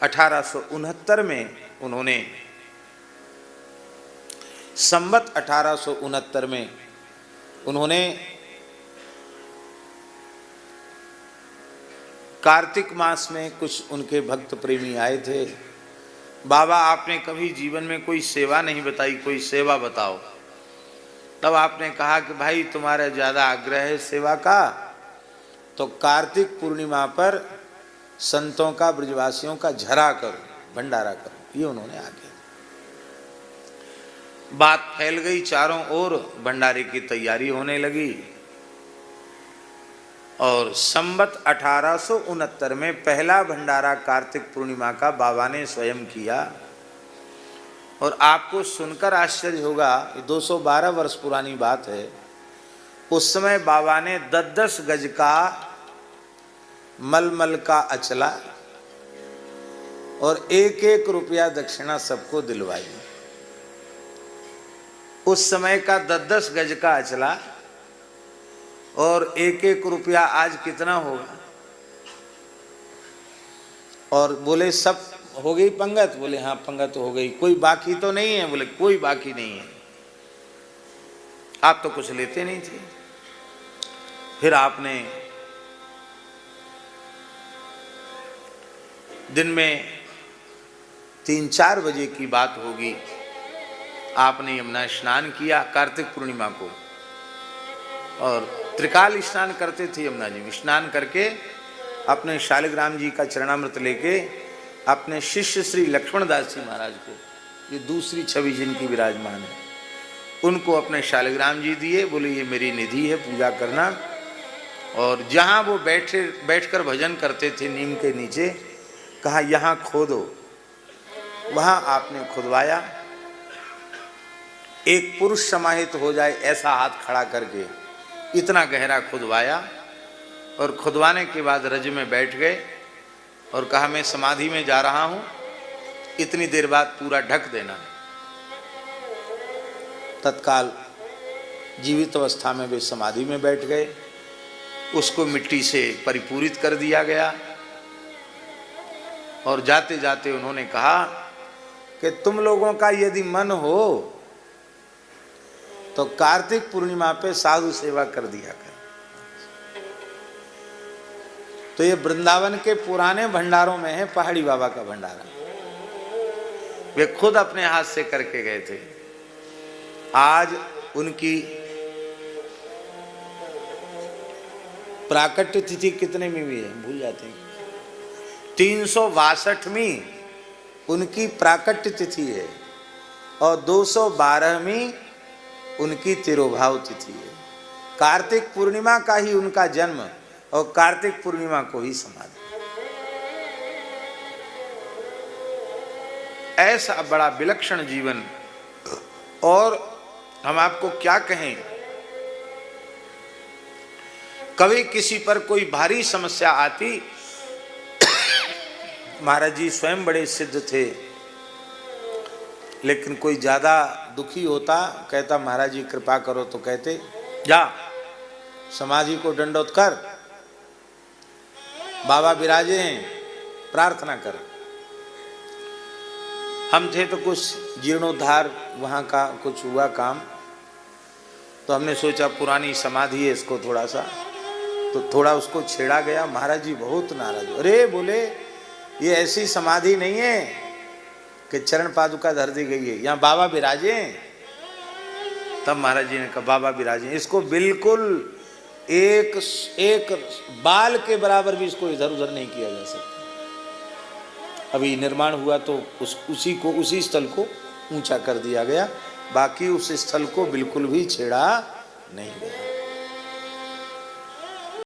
1869 में उन्होंने, संवत 1869 में उन्होंने कार्तिक मास में कुछ उनके भक्त प्रेमी आए थे। बाबा, आपने कभी जीवन में कोई सेवा नहीं बताई, कोई सेवा बताओ। तब आपने कहा कि भाई तुम्हारा ज़्यादा आग्रह है सेवा का, तो कार्तिक पूर्णिमा पर संतों का, ब्रजवासियों का झरा करो, भंडारा करो। ये उन्होंने आगे बात फैल गई चारों ओर, भंडारे की तैयारी होने लगी। और संवत 1869 में पहला भंडारा कार्तिक पूर्णिमा का बाबा ने स्वयं किया। और आपको सुनकर आश्चर्य होगा, 212 वर्ष पुरानी बात है। उस समय बाबा ने 10-10 गज का मलमल का अचला और 1-1 रुपया दक्षिणा सबको दिलवाई। उस समय का 10-10 गज का अचला और 1-1 रुपया आज कितना होगा? और बोले सब हो गई पंगत? बोले हाँ पंगत हो गई। कोई बाकी तो नहीं है? बोले कोई बाकी नहीं है। आप तो कुछ लेते नहीं थे। फिर आपने दिन में 3-4 बजे की बात होगी, आपने यमुना स्नान किया कार्तिक पूर्णिमा को, और त्रिकाल स्नान करते थे यमुना जी में। स्नान करके अपने शालिग्राम जी का चरणामृत लेके अपने शिष्य श्री लक्ष्मण दास जी महाराज को, ये दूसरी छवि जिनकी विराजमान है, उनको अपने शालिग्राम जी दिए। बोले ये मेरी निधि है, पूजा करना। और जहाँ वो बैठकर भजन करते थे नीम के नीचे, कहा यहाँ खोदो। वहाँ आपने खुदवाया। एक पुरुष समाहित हो जाए ऐसा हाथ खड़ा करके इतना गहरा खुदवाया। और खुदवाने के बाद रज में बैठ गए और कहा मैं समाधि में जा रहा हूँ, इतनी देर बाद पूरा ढक देना। तत्काल जीवित अवस्था में वे समाधि में बैठ गए। उसको मिट्टी से परिपूरित कर दिया गया। और जाते जाते उन्होंने कहा कि तुम लोगों का यदि मन हो तो कार्तिक पूर्णिमा पे साधु सेवा कर दिया कर। तो ये वृंदावन के पुराने भंडारों में है पहाड़ी बाबा का भंडारा। वे खुद अपने हाथ से करके गए थे। आज उनकी प्राकट्य तिथि कितने में भी है भूल जाते हैं। 362वीं उनकी प्राकट्य तिथि है और 212वीं उनकी तिरोभाव तिथि है। कार्तिक पूर्णिमा का ही उनका जन्म और कार्तिक पूर्णिमा को ही समाधि। ऐसा बड़ा विलक्षण जीवन। और हम आपको क्या कहें, कभी किसी पर कोई भारी समस्या आती, महाराज जी स्वयं बड़े सिद्ध थे, लेकिन कोई ज़्यादा दुखी होता, कहता महाराज जी कृपा करो, तो कहते जा समाधि को दंडोत कर, बाबा विराजे हैं, प्रार्थना कर। हम थे तो कुछ जीर्णोद्धार वहाँ का कुछ हुआ काम, तो हमने सोचा पुरानी समाधि है इसको थोड़ा सा, तो थोड़ा उसको छेड़ा गया। महाराज जी बहुत नाराज हो। अरे बोले ये ऐसी समाधि नहीं है कि चरण पादुका धर दी गई है, यहाँ बाबा विराजे हैं। तब महाराज जी ने कहा बाबा विराजे, इसको बिल्कुल एक बाल के बराबर भी इसको इधर उधर नहीं किया जा सकता। अभी निर्माण हुआ तो उसी स्थल को ऊंचा कर दिया गया, बाकी उस स्थल को बिल्कुल भी छेड़ा नहीं गया।